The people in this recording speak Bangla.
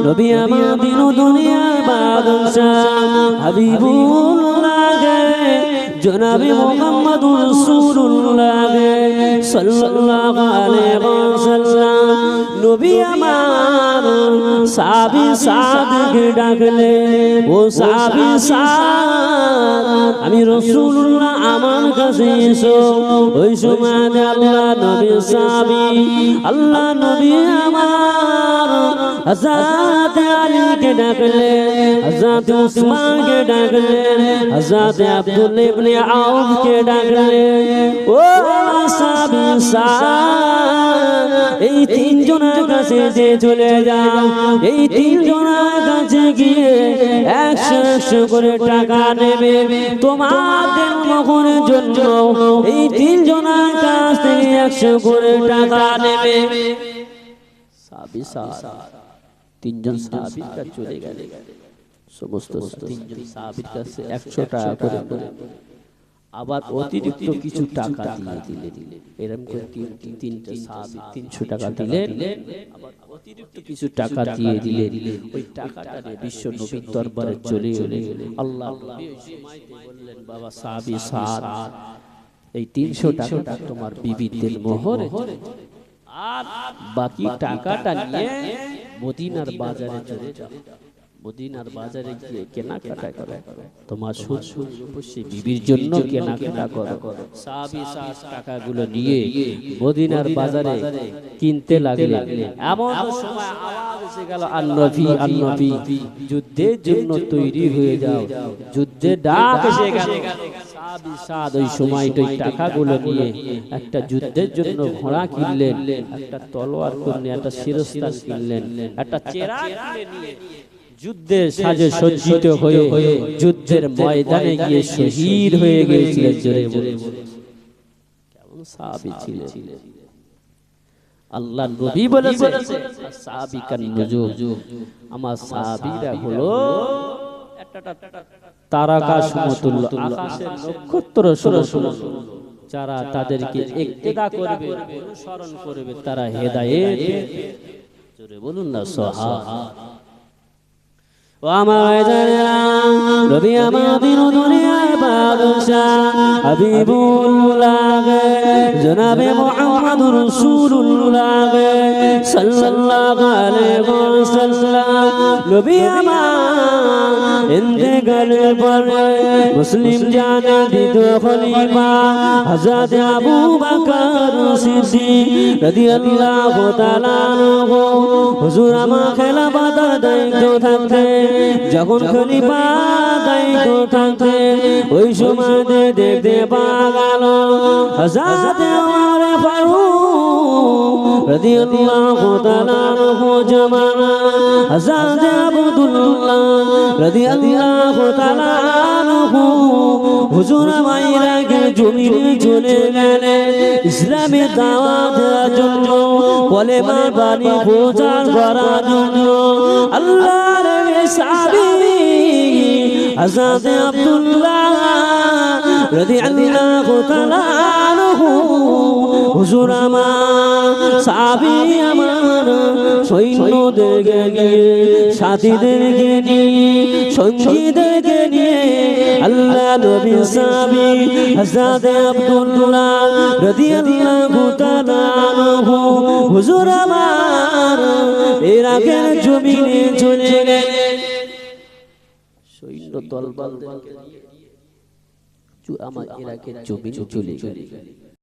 নবী আমাদের দুনিয়ার বাদশাহ হাবিবুল্লাহ জনাবে মুহাম্মদুর রাসূলুল্লাহ সাল্লাল্লাহু আলাইহি ওয়াসাল্লাম নবী আমার সাহাবী সাদকে ডাকলে ও সাহাবী সাদ আমি রাসূলুল্লাহ আমার কাছে এসো ওই সময় আল্লাহ নবী সাহাবী আল্লাহ নবী আমার হযরত আলীকে ডাকলে হযরত উসমানকে ডাকলে হযরত আব্দুল্লাহ ইবনে আউফকে ডাকলে ও সাহাবী সাদ এই তিনজনের কাছে যে চলে যাও এই তিনজনের কাছে গিয়ে 100 করে টাকা নেবে তোমাদের মখনের জন্য এই তিনজনের কাছ থেকে 100 করে টাকা নেবে সাহাবী সাদ তিনজন সাহাবীর কাছে চলে গেলে সমস্ত তিনজন সাহাবীর কাছে 100 টাকা করে আবার অতিরিক্ত কিছু টাকা দিয়ে দিলেন এরকম করে তিনটা সাহাবী 300 টাকা দিলেন আবার অতিরিক্ত কিছু টাকা দিয়ে দিলেন ওই টাকাটা বিশ্ব নবীর দরবারে চলে এলো আল্লাহ নবী ওই সময়তে বললেন বাবা সাহাবী সাদ এই 300 টাকাটা তোমার বিবিদের মোহর আর বাকি টাকাটা নিয়ে মদিনার বাজারে চলে যাও মদিনার বাজারে গিয়ে কেনাকাটা করো তোমার শ্বশুর রূপসী বিবির জন্য কেনাকাটা করো সাহাবী সাদ টাকাগুলো নিয়ে মদিনার বাজারে কিনতে লাগলেন এমন সময় আওয়াজ এসে গেল আন-নবী যুদ্ধের জন্য তৈরি হয়ে যাও যুদ্ধে ডাক এসে গেল সাহাবী সাদ ওই সময়টাই টাকাগুলো নিয়ে একটা যুদ্ধের জন্য ঘোড়া কিনলেন একটা তলোয়ার কিনলেন একটা শিরস্ত্রাণ কিনলেন একটা চেরা কিনে নিয়ে যুদ্ধে সাজে সজ্জিত হয়ে যুদ্ধের ময়দানে গিয়ে শহীদ হয়ে গিয়েছিলেন জোরে বলে কেমন সাহাবী ছিলেন আল্লাহ নবী বলেছেন সাহাবীকান নুজুম আমার সাহাবীরা হলো একটা তারকা সমতুল্য আকাশের নক্ষত্র সমতুল্য যারা তাদেরকে ইক্তেদা করবে অনুসরণ করবে তারা হেদায়েত জোরে বলুন না সুবহান নবী আমাদের দুনিয়ার বাদশাহ হাবিবুল্লাহ জনাবে মুহাম্মদুর রাসূলুল্লাহ সাল্লাল্লাহু আলাইহি ওয়াসাল্লাম নবী আমার ইন্তেকালের পরে মুসলিম জানের দ্বিতীয় খলিফা হযরত আবু বকর সিদ্দিক রাদিয়াল্লাহু তাআলা আনহু হুজুর আমার খেলাফতের দায়িত্ব থাকতে যখন খলিফা দায়িত্ব থাকতে ওই সময় দেখতে পাওয়া গেল হযরত ওমর ফারুক রাদিয়াল্লাহু তাআলা আনহু জামানা হযরত আব্দুল্লাহ রাদিয়াল্লাহু তাআলা আনহু হুজুর মাইরাকে জমিনে চলে গেলেন ইসলামের দাওয়াত দেওয়ার জন্য কলেমার বাণী প্রচার করার জন্য আল্লাহর সাহাবী হযরত আব্দুল্লাহ রাদিয়াল্লাহু তাআলা আনহু হুজুর আমার সাহাবী আমার সৈন্যদেরকে নিয়ে সাথীদেরকে নিয়ে সঙ্গীদেরকে নিয়ে আল্লাহ নবী সাহাবী হযরত আব্দুল্লাহ রাদিয়াল্লাহু তাআলা আনহু হুজুর আমার ইরাকের জমিনে চলে গেলেন সৈন্য দলবলদেরকে নিয়ে আমার ইরাকের জমিনে চলে গেলেন